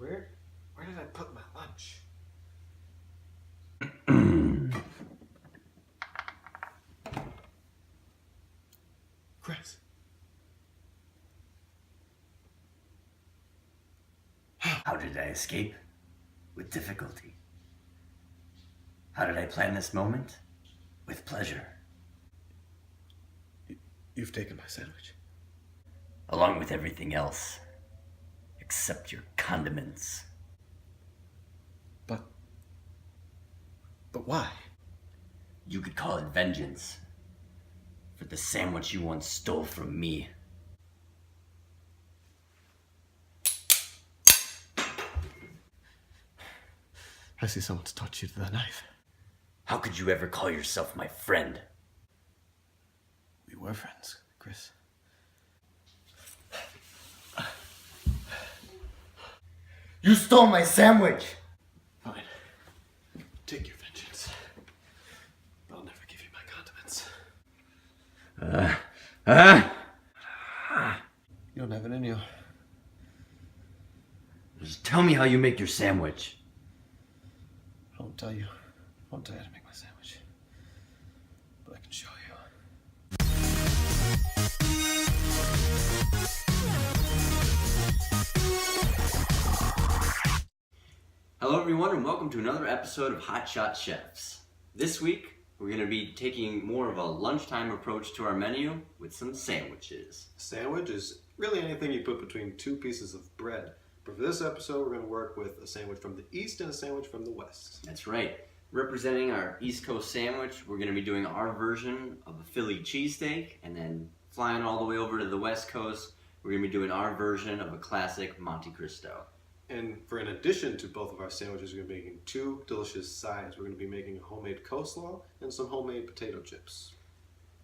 Where did I put my lunch? Chris. How did I escape? With difficulty. How did I plan this moment? With pleasure. You've taken my sandwich. Along with everything else. Except your condiments. But why? You could call it vengeance. For the sandwich you once stole from me. I see someone's taught you the knife. How could you ever call yourself my friend? We were friends, Chris. You stole my sandwich! Fine. Take your vengeance. But I'll never give you my condiments. You don't have it in you. Just tell me how you make your sandwich. I won't tell you. I won't tell you how to make my sandwich. But I can show you. Hello everyone and welcome to another episode of Hot Shot Chefs. This week we're going to be taking more of a lunchtime approach to our menu with some sandwiches. A sandwich is really anything you put between two pieces of bread. But for this episode we're going to work with a sandwich from the east and a sandwich from the west. That's right. Representing our East Coast sandwich, we're going to be doing our version of a Philly cheesesteak, and then flying all the way over to the West Coast, we're going to be doing our version of a classic Monte Cristo. And in addition to both of our sandwiches, we're going to be making two delicious sides. We're going to be making a homemade coleslaw and some homemade potato chips.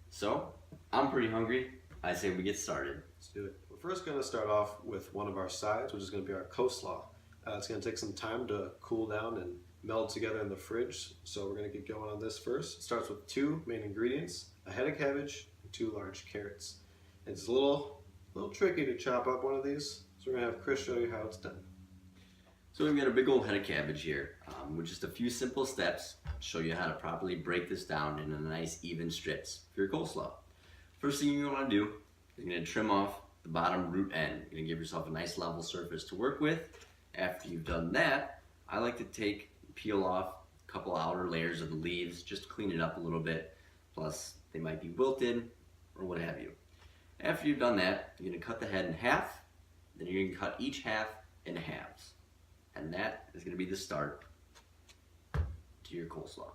So, I'm pretty hungry. I say we get started. Let's do it. We're first going to start off with one of our sides, which is going to be our coleslaw. It's going to take some time to cool down and meld together in the fridge, so we're going to get going on this first. It starts with two main ingredients, a head of cabbage and two large carrots. And it's a little tricky to chop up one of these, so we're going to have Chris show you how it's done. So we've got a big old head of cabbage here with just a few simple steps to show you how to properly break this down into nice even strips for your coleslaw. First thing you're going to do is you're going to trim off the bottom root end. You're going to give yourself a nice level surface to work with. After you've done that, I like to peel off a couple outer layers of the leaves just to clean it up a little bit. Plus, they might be wilted or what have you. After you've done that, you're going to cut the head in half. Then you're going to cut each half in halves. And that is going to be the start to your coleslaw.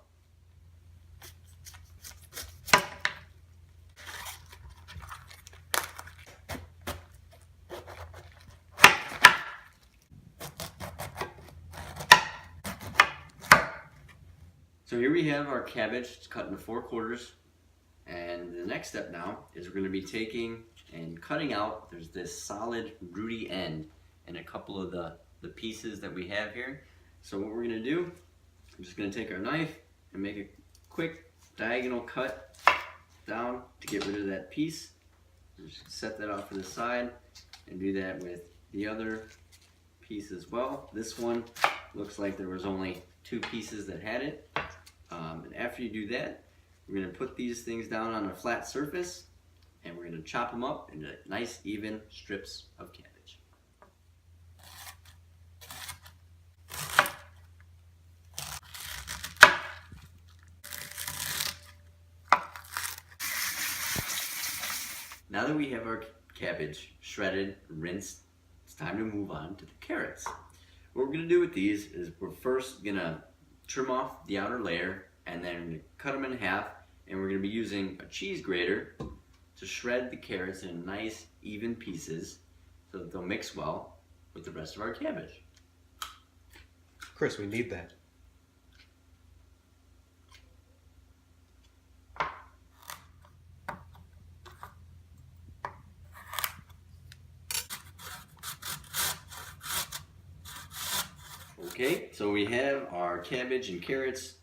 So here we have our cabbage. It's cut into 4 quarters. And the next step now is we're going to be taking and cutting out, there's this solid rooty end in a couple of the pieces that we have here. So what we're going to do, I'm just going to take our knife and make a quick diagonal cut down to get rid of that piece. Just set that off to the side and do that with the other piece as well. This one looks like there was only 2 pieces that had it. And after you do that, we're going to put these things down on a flat surface and we're going to chop them up into nice even strips of cabbage. Now that we have our cabbage shredded, rinsed, it's time to move on to the carrots. What we're going to do with these is we're first going to trim off the outer layer and then cut them in half, and we're going to be using a cheese grater to shred the carrots in nice even pieces so that they'll mix well with the rest of our cabbage. Chris, we need that. Okay, so we have our cabbage and carrots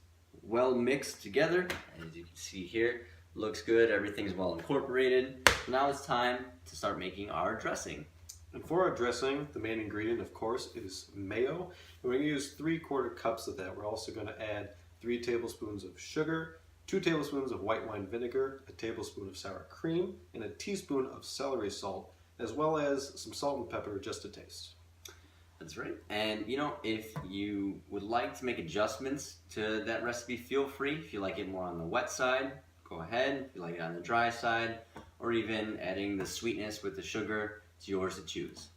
well mixed together. As you can see here, looks good, everything's well incorporated. So now it's time to start making our dressing. And for our dressing, the main ingredient, of course, is mayo. And we're going to use 3/4 cups of that. We're also going to add 3 tablespoons of sugar, 2 tablespoons of white wine vinegar, a tablespoon of sour cream, and a teaspoon of celery salt, as well as some salt and pepper just to taste. That's right. And you know, if you would like to make adjustments to that recipe, feel free. If you like it more on the wet side, go ahead. If you like it on the dry side, or even adding the sweetness with the sugar, it's yours to choose.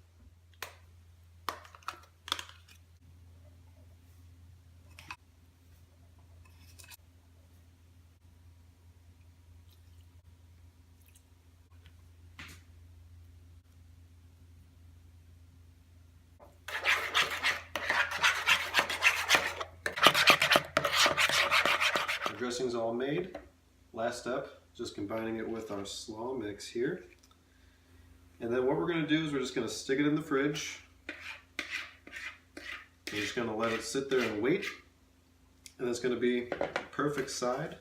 Our dressing's all made. Last step, just combining it with our slaw mix here. And then what we're going to do is we're just going to stick it in the fridge. We're just going to let it sit there and wait. And it's going to be a perfect side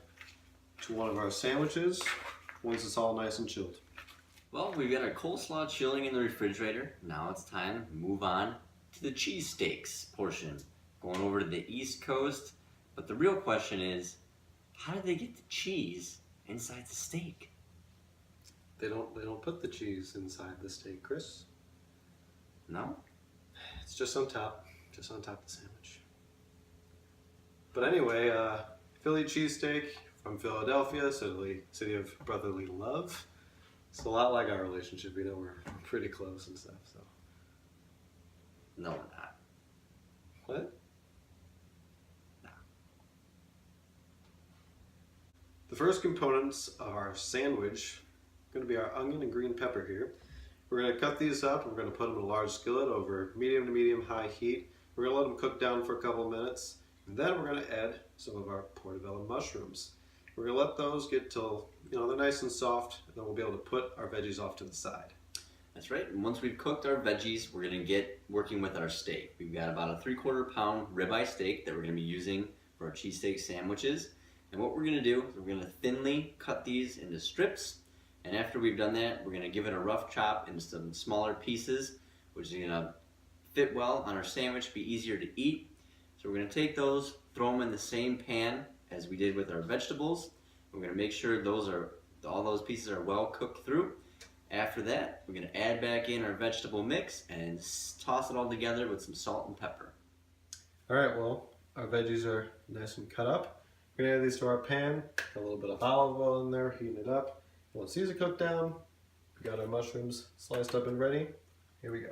to one of our sandwiches once it's all nice and chilled. Well, we've got our coleslaw chilling in the refrigerator. Now it's time to move on to the cheesesteaks portion. Going over to the East Coast. But the real question is, how did they get the cheese inside the steak? They don't put the cheese inside the steak, Chris. No? It's just on top of the sandwich. But anyway, Philly cheesesteak from Philadelphia, city of brotherly love. It's a lot like our relationship, you know, we're pretty close and stuff, so. No, we're not. What? No. The first components of our sandwich are going to be our onion and green pepper here. We're going to cut these up and we're going to put them in a large skillet over medium to medium high heat. We're going to let them cook down for a couple of minutes. And then we're going to add some of our portobello mushrooms. We're going to let those get till, you know, they're nice and soft, and then we'll be able to put our veggies off to the side. That's right. And once we've cooked our veggies, we're going to get working with our steak. We've got about a 3/4 pound ribeye steak that we're going to be using for our cheesesteak sandwiches. And what we're going to do is we're going to thinly cut these into strips. And after we've done that, we're going to give it a rough chop into some smaller pieces, which is going to fit well on our sandwich, be easier to eat. So we're going to take those, throw them in the same pan as we did with our vegetables. We're going to make sure all those pieces are well cooked through. After that, we're going to add back in our vegetable mix and toss it all together with some salt and pepper. All right, well, our veggies are nice and cut up. We're going to add these to our pan, a little bit of olive oil in there, heating it up. Once these are cooked down, we got our mushrooms sliced up and ready. Here we go.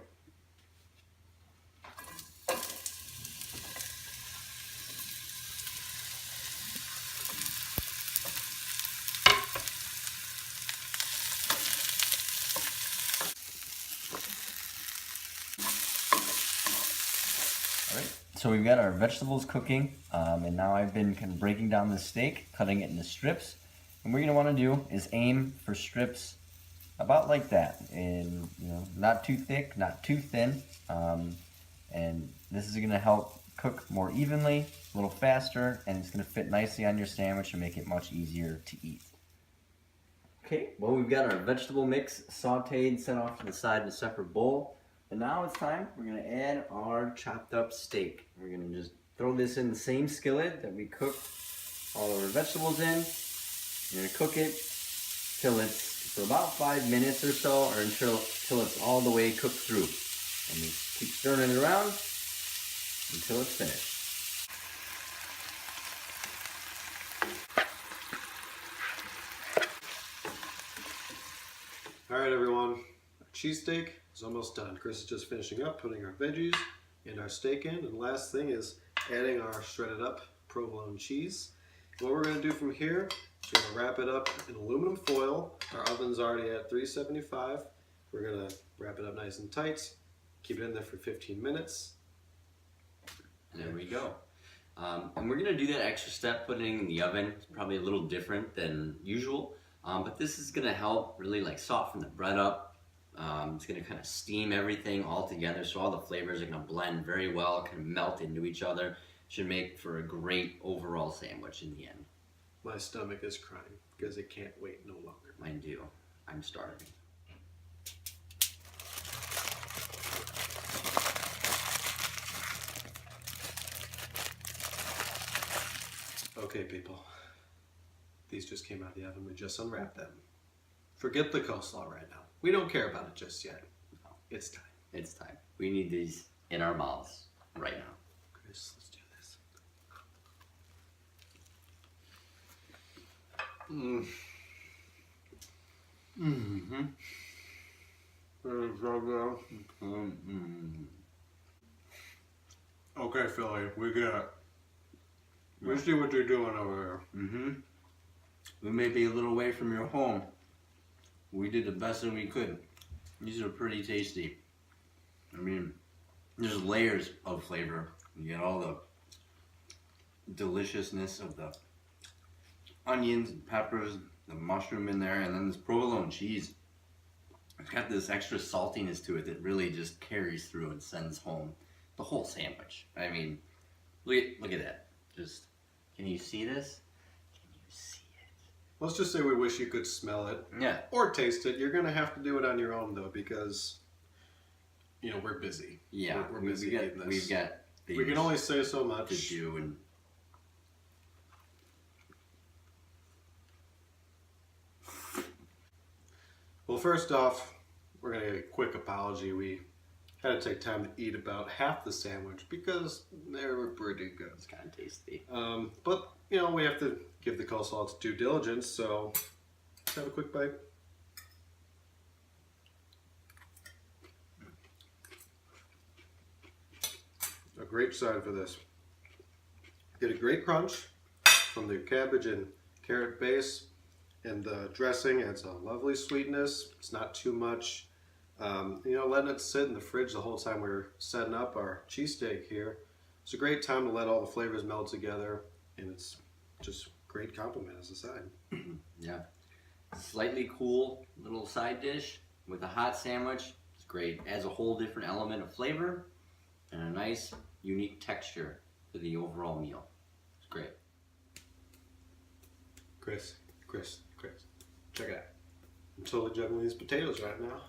So we've got our vegetables cooking, and now I've been kind of breaking down the steak, cutting it into strips. And what you're gonna want to do is aim for strips about like that, and not too thick, not too thin. And this is gonna help cook more evenly, a little faster, and it's gonna fit nicely on your sandwich and make it much easier to eat. Okay, well, we've got our vegetable mix sauteed, set off to the side in a separate bowl. And now it's time, we're gonna add our chopped up steak. We're gonna just throw this in the same skillet that we cooked all of our vegetables in. We're gonna cook it till it's for about 5 minutes or so, or until it's all the way cooked through. And we keep stirring it around until it's finished. All right, everyone, our cheesesteak is almost done. Chris is just finishing up, putting our veggies and our steak in. And last thing is adding our shredded up provolone cheese. And what we're gonna do from here is we're gonna wrap it up in aluminum foil. Our oven's already at 375. We're gonna wrap it up nice and tight, keep it in there for 15 minutes. And there we go. And we're gonna do that extra step, putting it in the oven. It's probably a little different than usual, but this is gonna help really like soften the bread up. It's gonna kind of steam everything all together, so all the flavors are gonna blend very well, kind of melt into each other. Should make for a great overall sandwich in the end. My stomach is crying because it can't wait no longer. Mine do. I'm starving. Okay, people. These just came out of the oven. We just unwrapped them. Forget the coleslaw right now. We don't care about it just yet. No. It's time. It's time. We need these in our mouths right now. Chris, let's do this. Mmm. Mm-hmm. It's so good. Mm-hmm. Okay, Philly, we get it. We see what you're doing over Mm-hmm. We may be a little away from your home. We did the best that we could. These are pretty tasty. I mean, there's layers of flavor. You get all the deliciousness of the onions and peppers, the mushroom in there, and then this provolone cheese. It's got this extra saltiness to it that really just carries through and sends home the whole sandwich. I mean, look at that. Just, can you see this? Can you see it? Let's just say we wish you could smell it. Yeah. Or taste it. You're going to have to do it on your own, though, because, you know, we're busy. Yeah, We're busy eating this. we've got things We can only say so much. to do, and Well, first off, we're going to get a quick apology. We had to take time to eat about half the sandwich because they were pretty good. it's kind of tasty. But, you know, we have to give the coleslaw its due diligence, so let's have a quick bite. A great side for this. Get a great crunch from the cabbage and carrot base, and the dressing adds a lovely sweetness. It's not too much. You know, letting it sit in the fridge the whole time we were setting up our cheesesteak here. It's a great time to let all the flavors meld together, and it's just great compliment as a side. Yeah, slightly cool little side dish with a hot sandwich. It's great. Adds a whole different element of flavor and a nice, unique texture to the overall meal. It's great. Chris, check it out. I'm totally juggling these potatoes right now.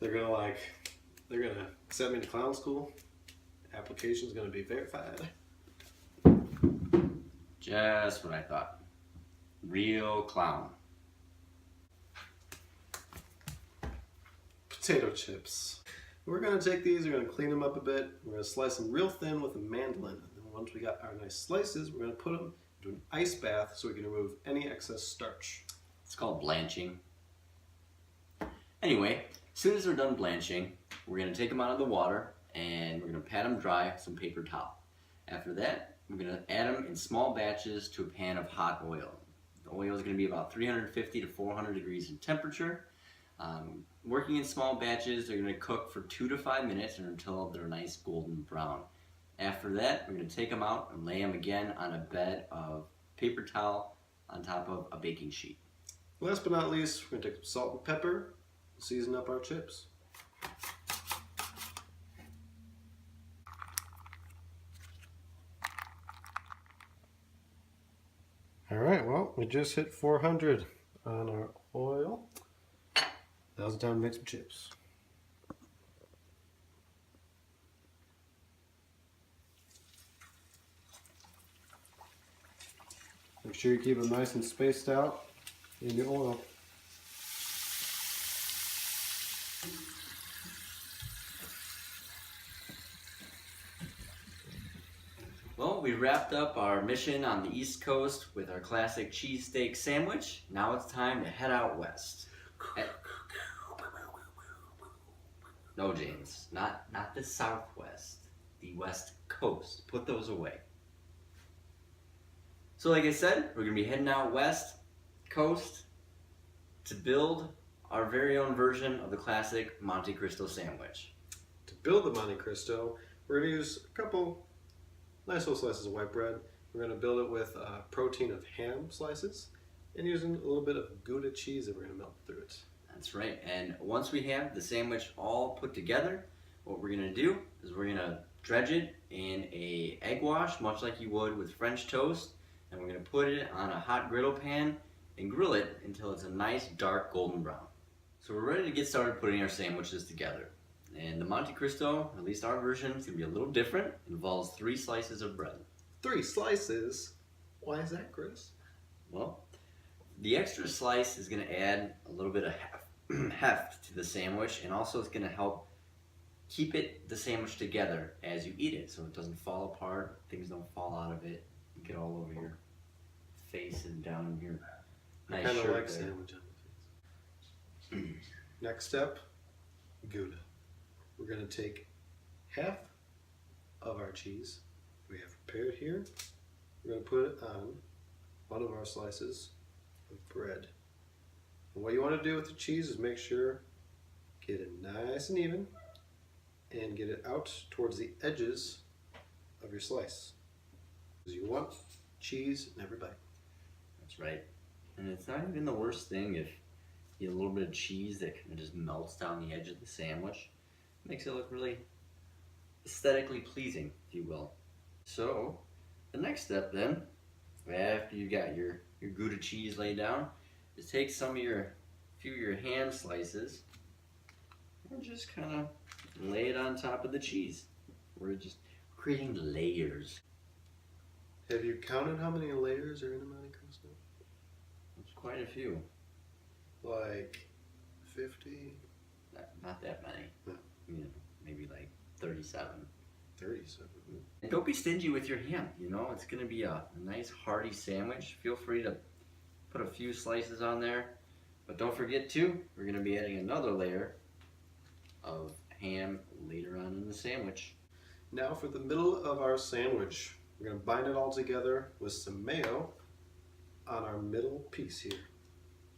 They're gonna accept me to clown school. Application's gonna be verified. Just what I thought. Real clown. Potato chips. We're gonna take these, we're gonna clean them up a bit. We're gonna slice them real thin with a mandolin. And then once we got our nice slices, we're gonna put them into an ice bath so we can remove any excess starch. It's called blanching. Anyway, as soon as they're done blanching, we're going to take them out of the water and we're going to pat them dry with some paper towel. After that, we're going to add them in small batches to a pan of hot oil. The oil is going to be about 350 to 400 degrees in temperature. Working in small batches, they're going to cook for 2 to 5 minutes or until they're nice golden brown. After that, we're going to take them out and lay them again on a bed of paper towel on top of a baking sheet. Last but not least, we're gonna take some salt and pepper, season up our chips. All right, well, we just hit 400 on our oil. Now's the time to make some chips. Make sure you keep them nice and spaced out in your oil. Well, we wrapped up our mission on the East Coast with our classic cheesesteak sandwich. Now it's time to head out west. No, James, not the Southwest, the West Coast. Put those away. So like I said, we're going to be heading out west coast to build our very own version of the classic Monte Cristo sandwich. To build the Monte Cristo, we're going to use a couple nice little slices of white bread. We're going to build it with a protein of ham slices and using a little bit of Gouda cheese that we're going to melt through it. That's right. And once we have the sandwich all put together, what we're going to do is we're going to dredge it in a egg wash, much like you would with French toast. And we're going to put it on a hot griddle pan and grill it until it's a nice dark golden brown. So we're ready to get started putting our sandwiches together. And the Monte Cristo, at least our version, is going to be a little different. It involves 3 slices of bread. 3 slices. Why is that, Chris? Well, the extra slice is going to add a little bit of heft to the sandwich, and also it's going to help keep the sandwich together as you eat it, so it doesn't fall apart, things don't fall out of it, get all over your face and down your nice I kind of shirt like there. sandwich on the face. Next step, Gouda. We're going to take half of our cheese we have prepared here. We're going to put it on one of our slices of bread. And what you want to do with the cheese is make sure, get it nice and even, and get it out towards the edges of your slice. Because you want cheese in every bite. That's right. And it's not even the worst thing if you get a little bit of cheese that kind of just melts down the edge of the sandwich. Makes it look really aesthetically pleasing, if you will. So, the next step then, after you got your Gouda cheese laid down, is take some of few of your ham slices and just kind of lay it on top of the cheese. We're just creating layers. Have you counted how many layers are in a Monte Cristo? There's quite a few. Like 50? Not that many. No. You know, maybe like 37. 37. And don't be stingy with your ham. You know, it's going to be a nice hearty sandwich. Feel free to put a few slices on there. But don't forget too, we're going to be adding another layer of ham later on in the sandwich. Now for the middle of our sandwich, we're going to bind it all together with some mayo on our middle piece here.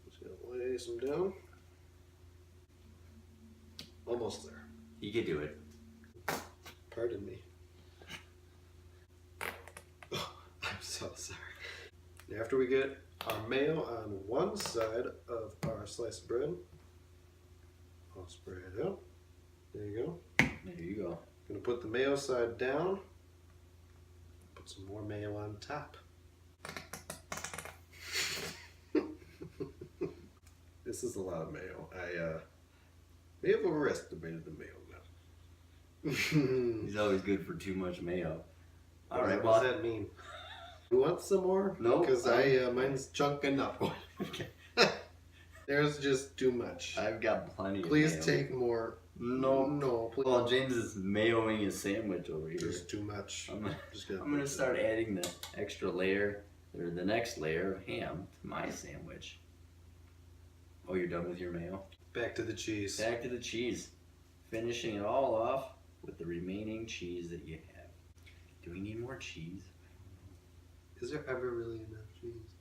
Just going to lay some down. Almost there. You can do it. Pardon me. Oh, I'm so sorry. After we get our mayo on one side of our sliced bread, I'll spread it out. There you go. There you go. Gonna put the mayo side down. Put some more mayo on top. This is a lot of mayo. I may have overestimated the mayo now. He's always good for too much mayo. All What right, does that mean? You want some more? No. Because mine's chunking up. There's just too much. I've got plenty Please of mayo. take more. No. No, please. Well, James is mayoing his sandwich over here. There's too much. I'm Just gonna gonna start adding the extra layer, or the next layer of ham to my sandwich. Oh, you're done with your mayo? Back to the cheese. Back to the cheese. Finishing it all off with the remaining cheese that you have. Do we need more cheese? Is there ever really enough cheese?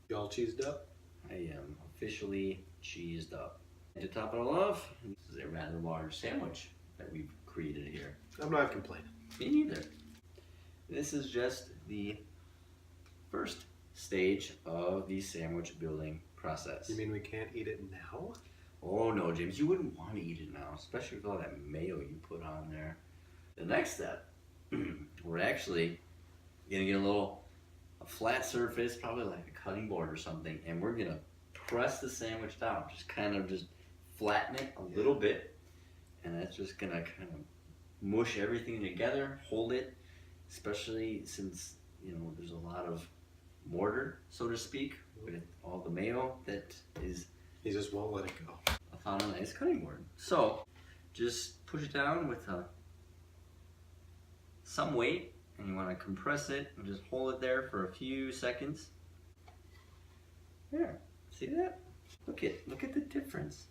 You all cheesed up? I am officially cheesed up. And to top it all off, this is a rather large sandwich that we've created here. I'm not complaining. Me neither. This is just the first stage of the sandwich building process. You mean we can't eat it now? Oh no, James, you wouldn't want to eat it now, especially with all that mayo you put on there. The next step, we're actually gonna get a flat surface, probably like a cutting board or something, and we're gonna press the sandwich down, just kind of flatten it a little bit, and that's just gonna kind of mush everything together, hold it, especially since, you know, there's a lot of mortar, so to speak, with all the mayo that is. He just won't let it go. I found a nice cutting board. So just push it down with some weight, and you want to compress it and just hold it there for a few seconds. There, see that? Look at the difference.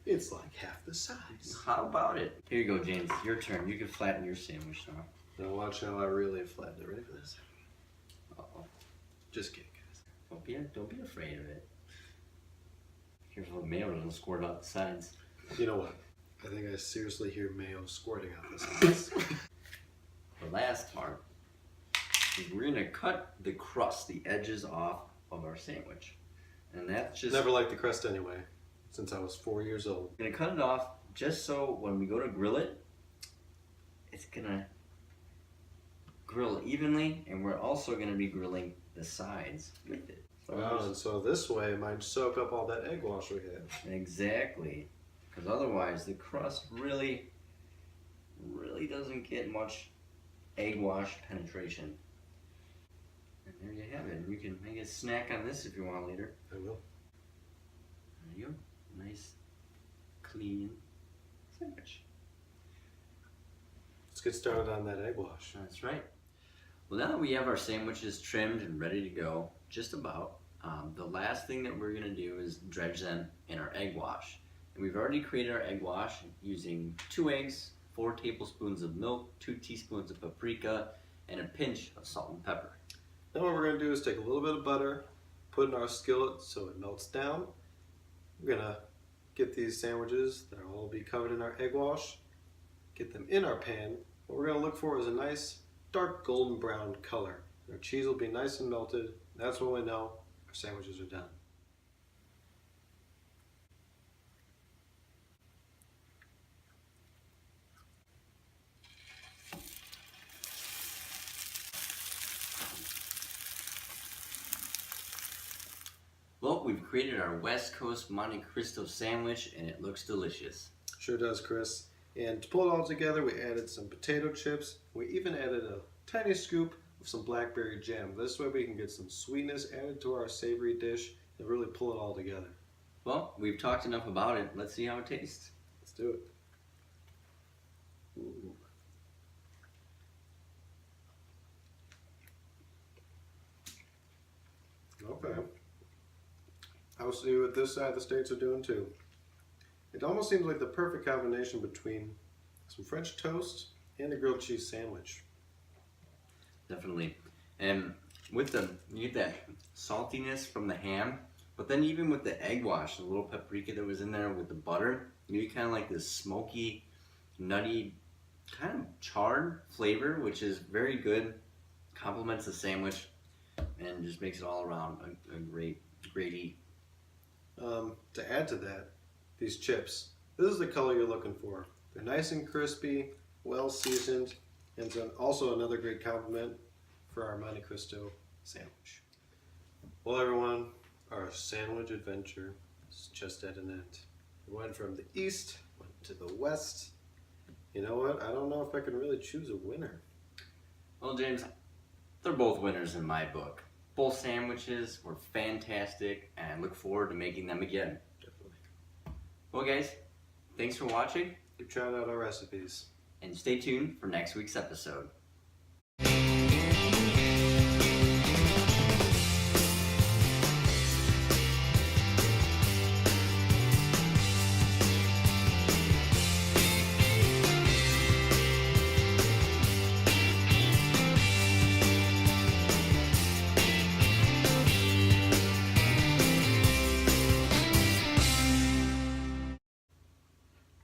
It's like half the size. How about it? Here you go, James. Your turn. You can flatten your sandwich now. Now watch how I really flatten it. Ready for this? Uh-oh. Just kidding, guys. Don't be afraid of it. Careful, the mayo doesn't squirt out the sides. You know what? I think I seriously hear mayo squirting out the sides. The last part is we're gonna cut the crust, the edges off of our sandwich, and that's just Never liked the crust anyway, since I was 4 years old. We're gonna cut it off just so when we go to grill it, it's gonna grill evenly, and we're also gonna be grilling the sides with it. So Wow, and so this way it might soak up all that egg wash we had. exactly, because otherwise the crust really really doesn't get much egg wash penetration. And there you have it. You can make a snack on this if you want later. I will. There you go. Nice, clean sandwich. Let's get started on that egg wash. That's right. Well, now that we have our sandwiches trimmed and ready to go, just about, the last thing that we're going to do is dredge them in our egg wash. And we've already created our egg wash using 2 eggs, 4 tablespoons of milk, 2 teaspoons of paprika, and a pinch of salt and pepper. Now what we're going to do is take a little bit of butter, put in our skillet so it melts down. We're going to get these sandwiches that will all be covered in our egg wash, get them in our pan. What we're going to look for is a nice dark golden brown color. Our cheese will be nice and melted. That's when we know our sandwiches are done. Well, we've created our West Coast Monte Cristo sandwich and it looks delicious. Sure does, Chris. And to pull it all together, we added some potato chips. We even added a tiny scoop of some blackberry jam. This way we can get some sweetness added to our savory dish and really pull it all together. Well, we've talked enough about it. Let's see how it tastes. Let's do it. Ooh. Okay. I'll see what this side of the States are doing too. It almost seems like the perfect combination between some French toast and a grilled cheese sandwich. Definitely. And with you get that saltiness from the ham, but then even with the egg wash, the little paprika that was in there with the butter, you get kind of like this smoky, nutty, kind of charred flavor, which is very good, complements the sandwich, and just makes it all around a great eat. To add to that, these chips, this is the color you're looking for. They're nice and crispy, well seasoned, and also another great compliment for our Monte Cristo sandwich. Well everyone, our sandwich adventure is just at an end. We went from the east, went to the west. You know what, I don't know if I can really choose a winner. Well, James, they're both winners in my book. Both sandwiches were fantastic, and I look forward to making them again. Definitely. Well, guys, thanks for watching. Keep trying out our recipes. And stay tuned for next week's episode.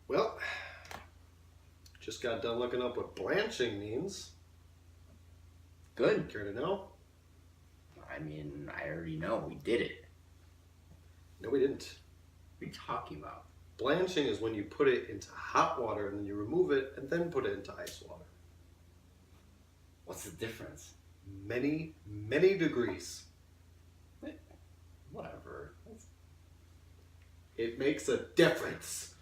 Well, just got done looking up what blanching means. Good. Care to know? I mean, I already know. We did it. No, we didn't. What are you talking about? Blanching is when you put it into hot water and then you remove it and then put it into ice water. What's the difference? Many, many degrees. Whatever. It makes a difference.